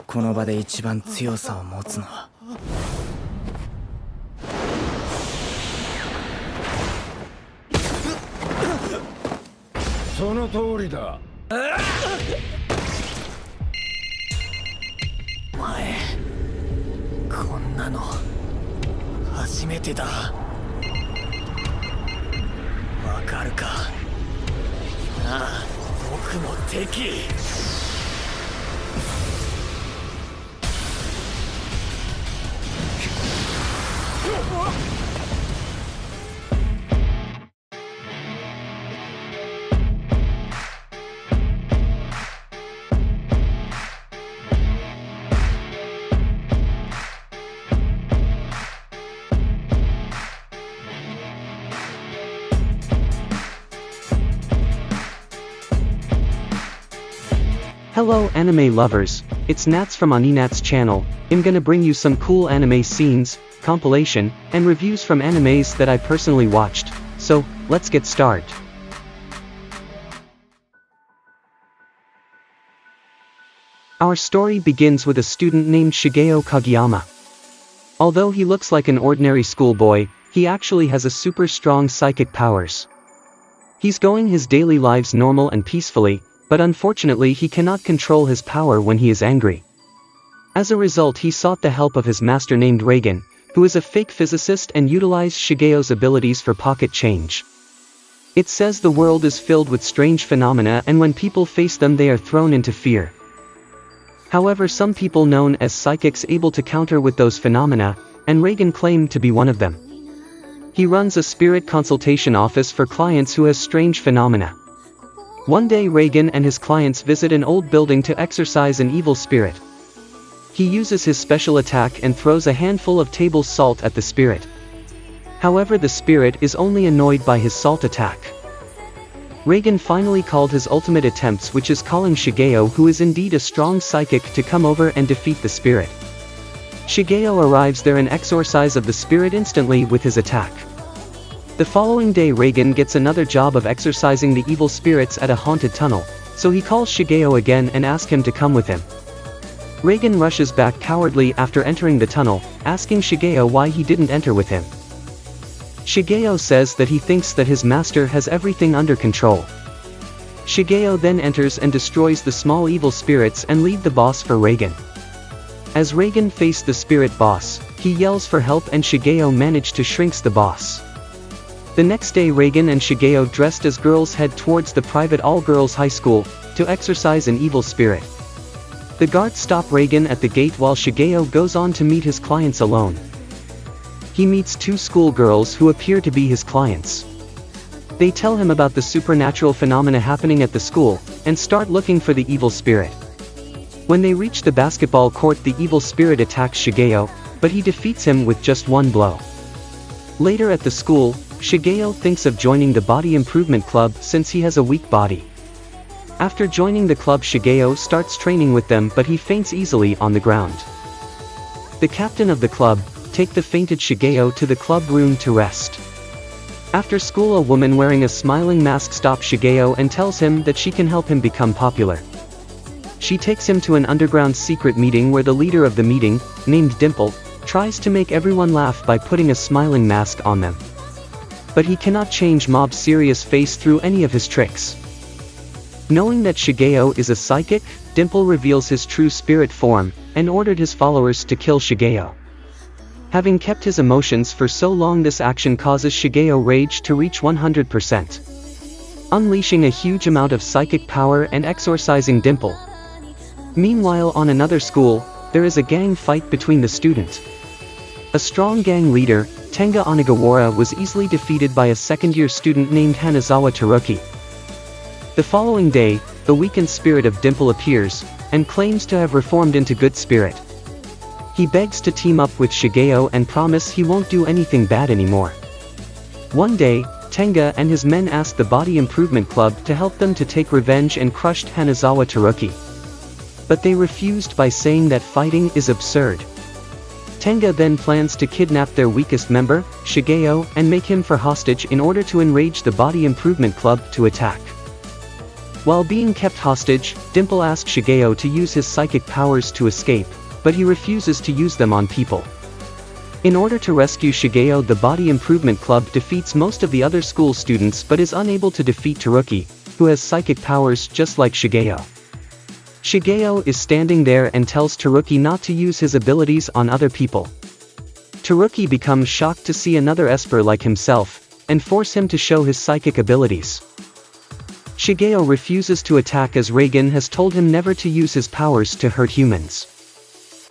この場で一番強さを持つのはその通りだ。お前こんなの初めてだ。わかるか。ああ、僕の敵。Hello anime lovers, it's Nats from Aninats channel. I'm gonna bring you some cool anime scenes, compilation, and reviews from animes that I personally watched. So, let's get started. Our story begins with a student named Shigeo Kageyama. Although he looks like an ordinary schoolboy, he actually has a super strong psychic powers. He's going his daily lives normal and peacefully, but unfortunately he cannot control his power when he is angry. As a result, he sought the help of his master named Reigen, who is a fake physicist and utilized Shigeo's abilities for pocket change. It says the world is filled with strange phenomena and when people face them they are thrown into fear. However, some people known as psychics able to counter with those phenomena, and Reigen claimed to be one of them. He runs a spirit consultation office for clients who has strange phenomena. One day Reigen and his clients visit an old building to exorcise an evil spirit. He uses his special attack and throws a handful of table salt at the spirit. However, the spirit is only annoyed by his salt attack. Reigen finally called his ultimate attempts, which is calling Shigeo, who is indeed a strong psychic, to come over and defeat the spirit. Shigeo arrives there and exorcises the spirit instantly with his attack. The following day Reigen gets another job of exorcising the evil spirits at a haunted tunnel, so he calls Shigeo again and asks him to come with him. Reigen rushes back cowardly after entering the tunnel, asking Shigeo why he didn't enter with him. Shigeo says that he thinks that his master has everything under control. Shigeo then enters and destroys the small evil spirits and leaves the boss for Reigen. As Reigen faced the spirit boss, he yells for help and Shigeo managed to shrink the boss. The next day Reigen and Shigeo dressed as girls head towards the private all-girls high school, to exorcise an evil spirit. The guards stop Reigen at the gate while Shigeo goes on to meet his clients alone. He meets two schoolgirls who appear to be his clients. They tell him about the supernatural phenomena happening at the school, and start looking for the evil spirit. When they reach the basketball court, the evil spirit attacks Shigeo, but he defeats him with just one blow. Later at the school, Shigeo thinks of joining the Body Improvement Club since he has a weak body. After joining the club, Shigeo starts training with them, but he faints easily on the ground. The captain of the club takes the fainted Shigeo to the club room to rest. After school, a woman wearing a smiling mask stops Shigeo and tells him that she can help him become popular. She takes him to an underground secret meeting where the leader of the meeting, named Dimple, tries to make everyone laugh by putting a smiling mask on them. But he cannot change Mob's serious face through any of his tricks. Knowing that Shigeo is a psychic, Dimple reveals his true spirit form, and ordered his followers to kill Shigeo. Having kept his emotions for so long, this action causes Shigeo rage to reach 100%. Unleashing a huge amount of psychic power and exorcising Dimple. Meanwhile, on another school, there is a gang fight between the students. A strong gang leader, Tenga Onigawara, was easily defeated by a second-year student named Hanazawa Teruki. The following day, the weakened spirit of Dimple appears, and claims to have reformed into good spirit. He begs to team up with Shigeo and promise he won't do anything bad anymore. One day, Tenga and his men ask the Body Improvement Club to help them to take revenge and crushed Hanazawa Teruki. But they refused by saying that fighting is absurd. Tenga then plans to kidnap their weakest member, Shigeo, and make him for hostage in order to enrage the Body Improvement Club to attack. While being kept hostage, Dimple asks Shigeo to use his psychic powers to escape, but he refuses to use them on people. In order to rescue Shigeo, the Body Improvement Club defeats most of the other school students but is unable to defeat Taruki, who has psychic powers just like Shigeo. Shigeo is standing there and tells Taruki not to use his abilities on other people. Taruki becomes shocked to see another Esper like himself, and force him to show his psychic abilities. Shigeo refuses to attack as Reigen has told him never to use his powers to hurt humans.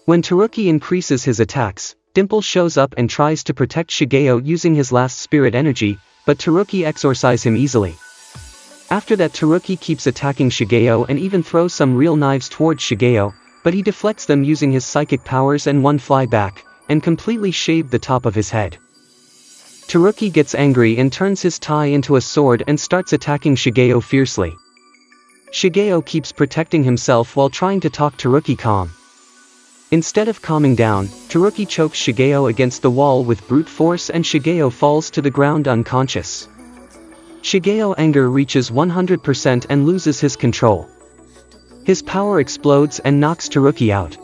When Taruki increases his attacks, Dimple shows up and tries to protect Shigeo using his last spirit energy, but Taruki exorcises him easily. After that, Taruki keeps attacking Shigeo and even throws some real knives towards Shigeo, but he deflects them using his psychic powers and one fly back, and completely shaved the top of his head. Taruki gets angry and turns his tie into a sword and starts attacking Shigeo fiercely. Shigeo keeps protecting himself while trying to talk Taruki calm. Instead of calming down, Taruki chokes Shigeo against the wall with brute force and Shigeo falls to the ground unconscious. Shigeo's anger reaches 100% and loses his control. His power explodes and knocks Taruki out.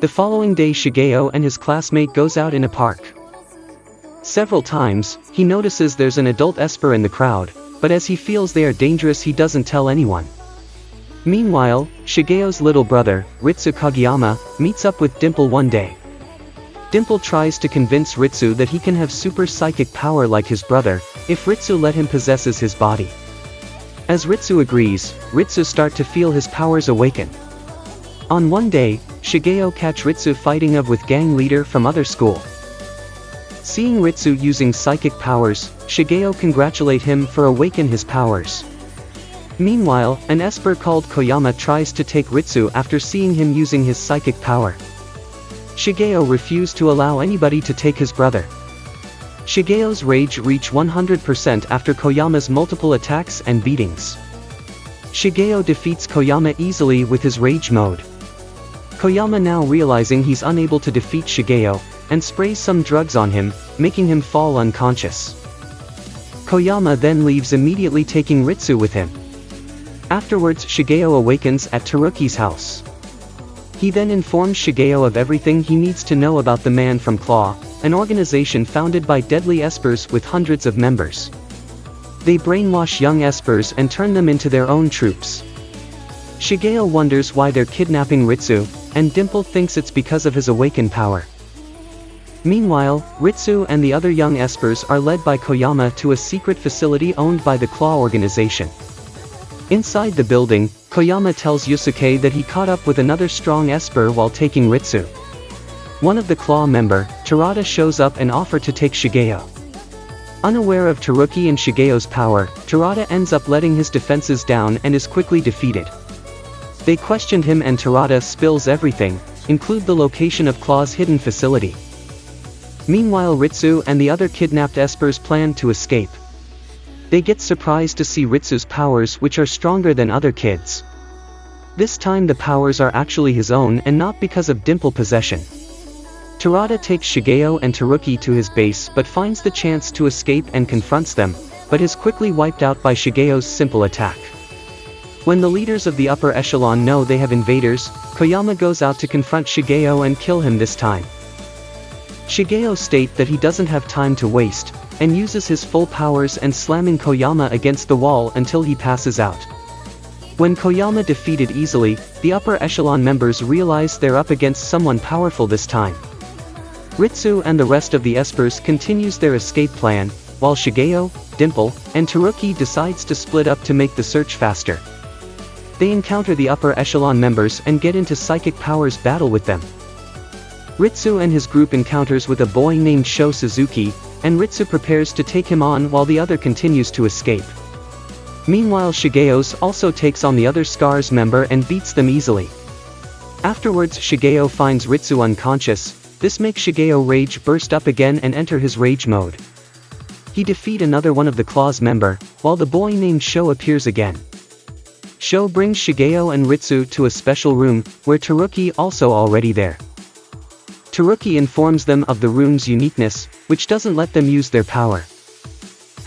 The following day, Shigeo and his classmate goes out in a park. Several times, he notices there's an adult Esper in the crowd, but as he feels they are dangerous he doesn't tell anyone. Meanwhile, Shigeo's little brother, Ritsu Kageyama, meets up with Dimple one day. Dimple tries to convince Ritsu that he can have super psychic power like his brother, if Ritsu let him possesses his body. As Ritsu agrees, Ritsu starts to feel his powers awaken. On one day, Shigeo catch Ritsu fighting with gang leader from other school. Seeing Ritsu using psychic powers, Shigeo congratulates him for awaken his powers. Meanwhile, an Esper called Koyama tries to take Ritsu after seeing him using his psychic power. Shigeo refused to allow anybody to take his brother. Shigeo's rage reached 100% after Koyama's multiple attacks and beatings. Shigeo defeats Koyama easily with his rage mode. Koyama, now realizing he's unable to defeat Shigeo, and sprays some drugs on him, making him fall unconscious. Koyama then leaves immediately, taking Ritsu with him. Afterwards, Shigeo awakens at Taruki's house. He then informs Shigeo of everything he needs to know about the Man from Claw, an organization founded by deadly Espers with hundreds of members. They brainwash young Espers and turn them into their own troops. Shigeo wonders why they're kidnapping Ritsu, and Dimple thinks it's because of his awakened power. Meanwhile, Ritsu and the other young Espers are led by Koyama to a secret facility owned by the Claw organization. Inside the building, Koyama tells Yusuke that he caught up with another strong Esper while taking Ritsu. One of the Claw member, Terada, shows up and offers to take Shigeo. Unaware of Taruki and Shigeo's power, Terada ends up letting his defenses down and is quickly defeated. They questioned him and Terada spills everything, including the location of Claw's hidden facility. Meanwhile, Ritsu and the other kidnapped Espers plan to escape. They get surprised to see Ritsu's powers, which are stronger than other kids. This time the powers are actually his own and not because of Dimple possession. Terada takes Shigeo and Taruki to his base but finds the chance to escape and confronts them, but is quickly wiped out by Shigeo's simple attack. When the leaders of the upper echelon know they have invaders, Koyama goes out to confront Shigeo and kill him this time. Shigeo states that he doesn't have time to waste, and uses his full powers and slamming Koyama against the wall until he passes out. When Koyama defeated easily, the upper echelon members realize they're up against someone powerful this time. Ritsu and the rest of the Espers continues their escape plan, while Shigeo, Dimple, and Taruki decides to split up to make the search faster. They encounter the upper echelon members and get into psychic powers battle with them. Ritsu and his group encounters with a boy named Sho Suzuki, and Ritsu prepares to take him on while the other continues to escape. Meanwhile, Shigeo's also takes on the other Scars member and beats them easily. Afterwards, Shigeo finds Ritsu unconscious. This makes Shigeo rage burst up again and enter his rage mode. He defeats another one of the Claws member, while the boy named Sho appears again. Sho brings Shigeo and Ritsu to a special room, where Taruki also already there. Taruki informs them of the room's uniqueness, which doesn't let them use their power.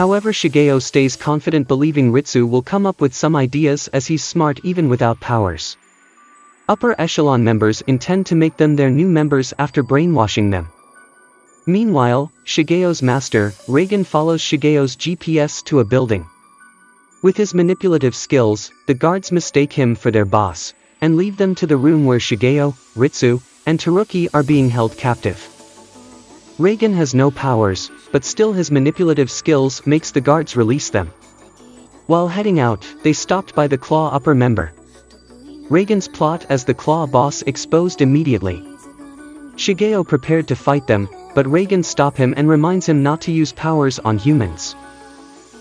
However, Shigeo stays confident, believing Ritsu will come up with some ideas as he's smart even without powers. Upper echelon members intend to make them their new members after brainwashing them. Meanwhile, Shigeo's master, Reigen, follows Shigeo's GPS to a building. With his manipulative skills, the guards mistake him for their boss, and leave them to the room where Shigeo, Ritsu, and Teruki are being held captive. Reigen has no powers, but still his manipulative skills makes the guards release them. While heading out, they stopped by the Claw upper member. Reigen's plot as the Claw boss exposed immediately. Shigeo prepared to fight them, but Reigen stops him and reminds him not to use powers on humans.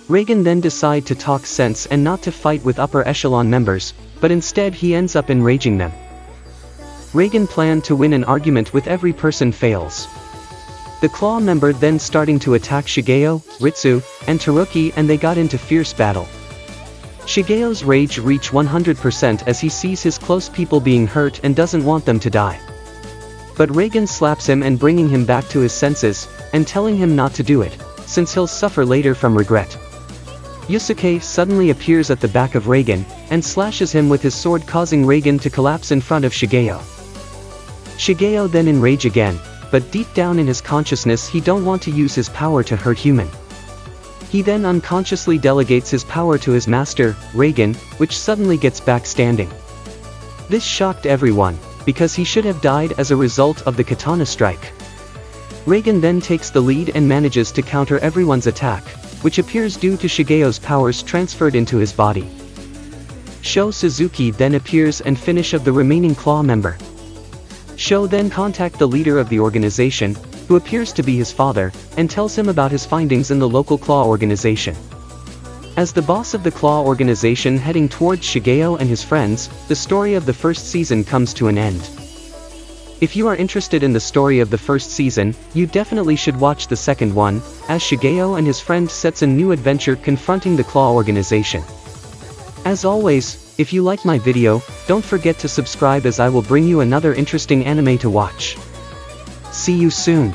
Reigen then decides to talk sense and not to fight with upper echelon members, but instead he ends up enraging them. Reigen planned to win an argument with every person fails. The Claw member then starting to attack Shigeo, Ritsu, and Teruki, and they got into fierce battle. Shigeo's rage reached 100% as he sees his close people being hurt and doesn't want them to die. But Reigen slaps him and bringing him back to his senses, and telling him not to do it, since he'll suffer later from regret. Yusuke suddenly appears at the back of Reigen, and slashes him with his sword, causing Reigen to collapse in front of Shigeo. Shigeo then enrage again, but deep down in his consciousness he don't want to use his power to hurt human. He then unconsciously delegates his power to his master, Reigen, which suddenly gets back standing. This shocked everyone, because he should have died as a result of the katana strike. Reigen then takes the lead and manages to counter everyone's attack, which appears due to Shigeo's powers transferred into his body. Sho Suzuki then appears and finish of the remaining Claw member. Sho then contact the leader of the organization, who appears to be his father, and tells him about his findings in the local Claw organization. As the boss of the Claw organization heading towards Shigeo and his friends, the story of the first season comes to an end. If you are interested in the story of the first season, you definitely should watch the second one, as Shigeo and his friend sets a new adventure confronting the Claw organization. As always, if you like my video, don't forget to subscribe as I will bring you another interesting anime to watch. See you soon.